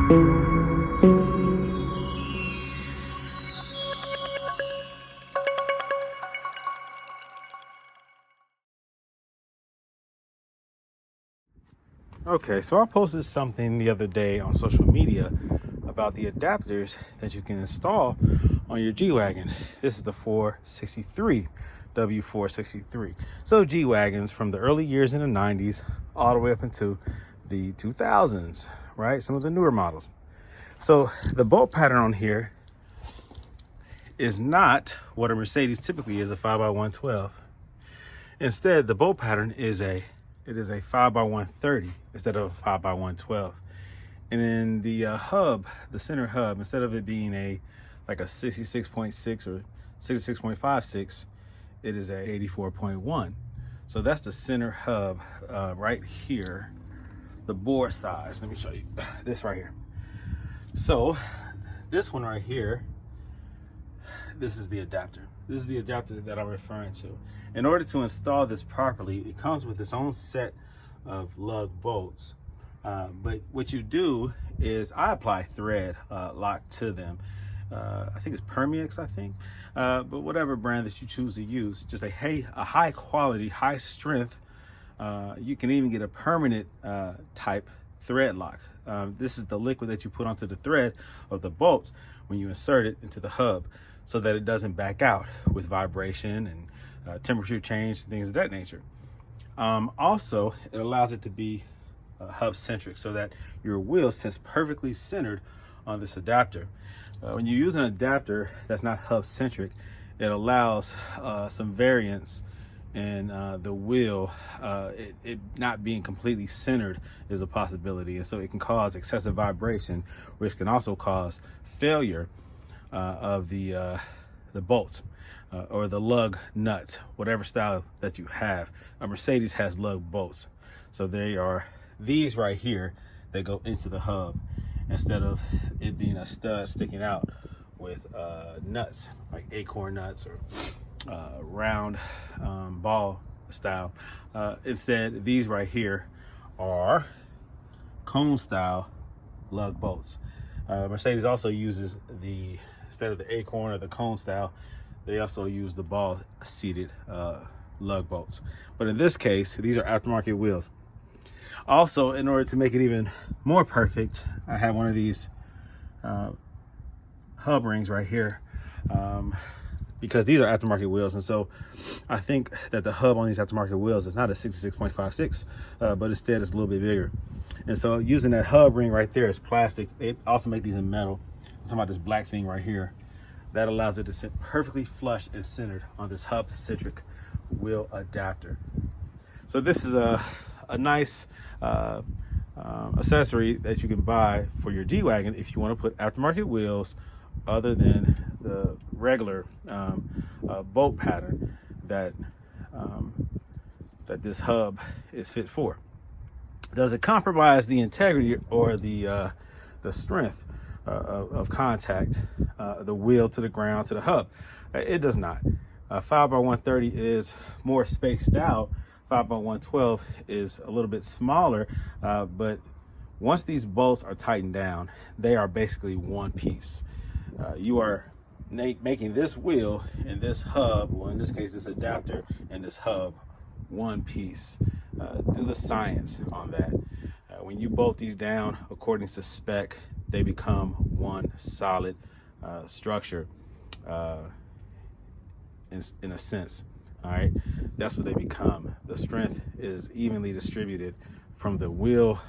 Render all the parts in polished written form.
Okay, so I posted something the other day on social media about the adapters that you can install on your G-Wagon. This is the 463, W463. So G-Wagons from the early years in the 90s all the way up into the 2000s, right? Some of the newer models. So the bolt pattern on here is not what a Mercedes typically is, a 5x112. Instead, the bolt pattern is a 5x130 instead of a 5x112. And in the hub, the center hub, instead of it being like a 66.6 or 66.56, it is a 84.1. So that's the center hub right here, the bore size. Let me show you this right here. So this one right here, this is the adapter. This is the adapter that I'm referring to. In order to install this properly, it comes with its own set of lug bolts. But what you do is I apply thread lock to them. I think it's Permex, I think. But whatever brand that you choose to use, just a high quality, high strength. You can even get a permanent type thread lock. This is the liquid that you put onto the thread of the bolts when you insert it into the hub, so that it doesn't back out with vibration and temperature change, things of that nature. Also, it allows it to be hub centric, so that your wheel sits perfectly centered on this adapter. When you use an adapter that's not hub centric, it allows some variance in the wheel. It not being completely centered is a possibility, and so it can cause excessive vibration, which can also cause failure of the bolts or the lug nuts, whatever style that you have. A Mercedes has lug bolts, so they are these right here that go into the hub instead of it being a stud sticking out with nuts like acorn nuts or round ball style. Instead, these right here are cone style lug bolts. Mercedes also uses instead of the acorn or the cone style, they also use the ball seated lug bolts. But in this case, these are aftermarket wheels. Also, in order to make it even more perfect, I have one of these hub rings right here, because these are aftermarket wheels. And so I think that the hub on these aftermarket wheels is not a 66.56, but instead it's a little bit bigger. And so using that hub ring right there is plastic. They also make these in metal. I'm talking about this black thing right here. That allows it to sit perfectly flush and centered on this hub centric wheel adapter. So this is a nice accessory that you can buy for your G-Wagon if you want to put aftermarket wheels other than the regular bolt pattern that this hub is fit for. Does it compromise the integrity or the strength of contact, the wheel to the ground to the hub? It does not. 5x130 is more spaced out. 5x112 is a little bit smaller, but once these bolts are tightened down, they are basically one piece. You are making this wheel and this hub, well, in this case, this adapter and this hub, one piece. Do the science on that. When you bolt these down according to spec, they become one solid structure in a sense. All right, that's what they become. The strength is evenly distributed from the wheel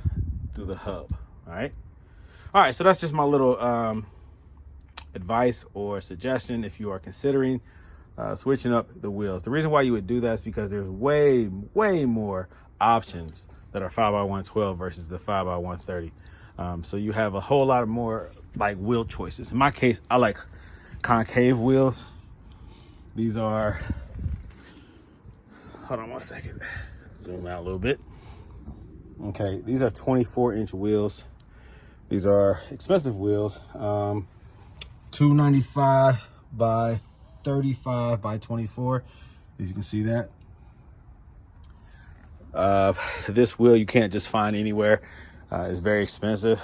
through the hub. All right, so that's just my little advice or suggestion if you are considering switching up the wheels. The reason why you would do that is because there's way more options that are 5x112 versus the 5x130. So you have a whole lot of more like wheel choices. In my case, I like concave wheels. These are, hold on one second, zoom out a little bit. Okay, these are 24-inch wheels. These are expensive wheels. 295 by 35 by 24, if you can see that. This wheel you can't just find anywhere. It's very expensive.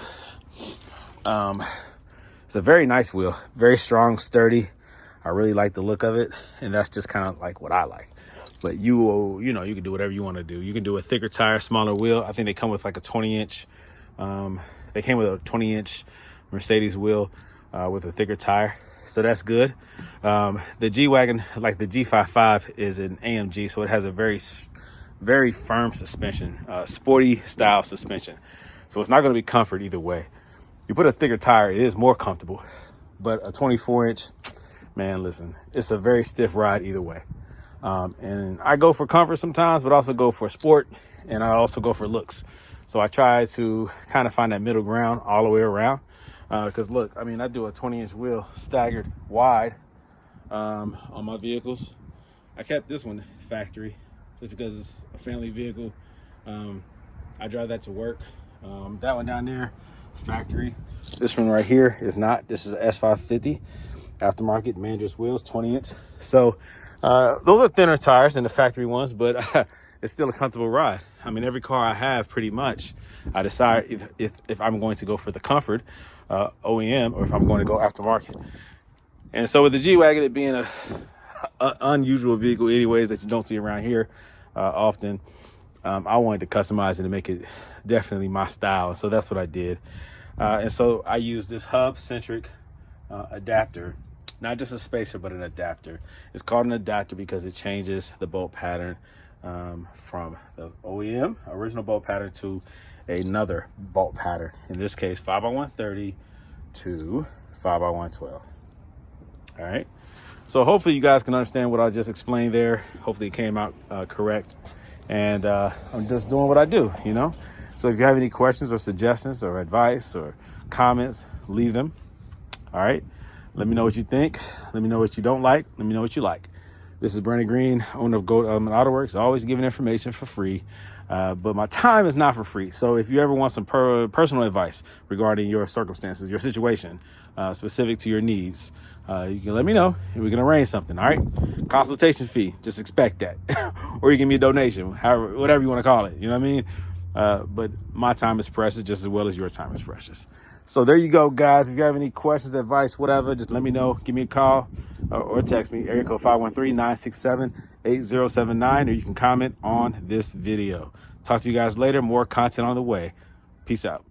It's a very nice wheel, very strong, sturdy. I really like the look of it, and that's just kind of like what I like. But you can do whatever you want to do. You can do a thicker tire, smaller wheel. I think they come with like a 20-inch. They came with a 20-inch Mercedes wheel with a thicker tire, so that's good. The G-Wagon, like the G55, is an AMG, so it has a very firm suspension, sporty style suspension. So it's not going to be comfort either way. You put a thicker tire, it is more comfortable. But a 24-inch, man, listen, it's a very stiff ride either way. And I go for comfort sometimes, but also go for sport, and I also go for looks. So I try to kind of find that middle ground all the way around. Because look, I mean, I do a 20-inch wheel staggered wide on my vehicles. I kept this one factory just because it's a family vehicle. I drive that to work. That one down there is factory. This one right here is not. This is a S550 aftermarket Mandris wheels, 20-inch. So those are thinner tires than the factory ones, but it's still a comfortable ride. I mean, every car I have, pretty much, I decide if I'm going to go for the comfort OEM or if I'm going to go aftermarket. And so with the G-Wagon, it being a unusual vehicle anyways that you don't see around here often, I wanted to customize it and make it definitely my style. So that's what I did. And so I used this hub-centric adapter, not just a spacer, but an adapter. It's called an adapter because it changes the bolt pattern from the OEM original bolt pattern to another bolt pattern. In this case, 5x130 to 5x112. All right. So hopefully you guys can understand what I just explained there. Hopefully it came out correct. And I'm just doing what I do, you know. So if you have any questions or suggestions or advice or comments, leave them. All right. Let me know what you think. Let me know what you don't like. Let me know what you like. This is Brandon Green, owner of Autoworks, always giving information for free. But my time is not for free. So if you ever want some personal advice regarding your circumstances, your situation, specific to your needs, you can let me know and we can arrange something. All right. Consultation fee. Just expect that. Or you give me a donation, however, whatever you want to call it. You know what I mean? But my time is precious just as well as your time is precious. So there you go, guys. If you have any questions, advice, whatever, just let me know. Give me a call or text me, area code 513-967-8079, or you can comment on this video. Talk to you guys later. More content on the way. Peace out.